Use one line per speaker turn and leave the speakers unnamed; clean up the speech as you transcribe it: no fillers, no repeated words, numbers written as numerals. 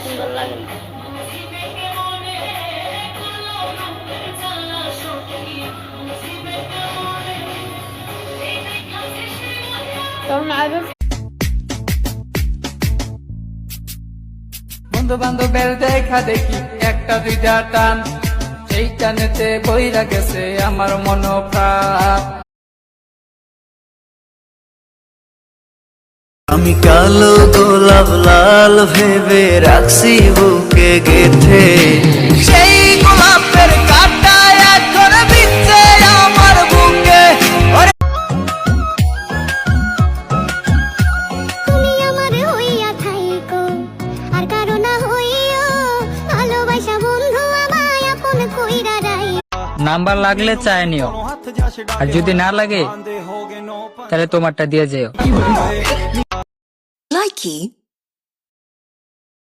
সুন্দর লাগে না।
বন্ধু বান্ধবের দেখা দেখি একটা দুইটা টান, সেই টানেতে বইরা গেছে আমার মনোপ্রাণ।
আমি কালো গোলাপ লাল ভেবে রাখছি বুকে গেথে, সেই গোলাপের কাঁটা এখন বিচ্ছে আমার বুকে।
তুমি আমার হইয়া থাইকো আর কারো না হইও, ভালোবাসা বন্ধু আমায় আপন কইরা রাই।
নাম্বার লাগলে চায় নিও, আর যদি না লাগে তাহলে তোমারটা দিয়ে যেও।
Likey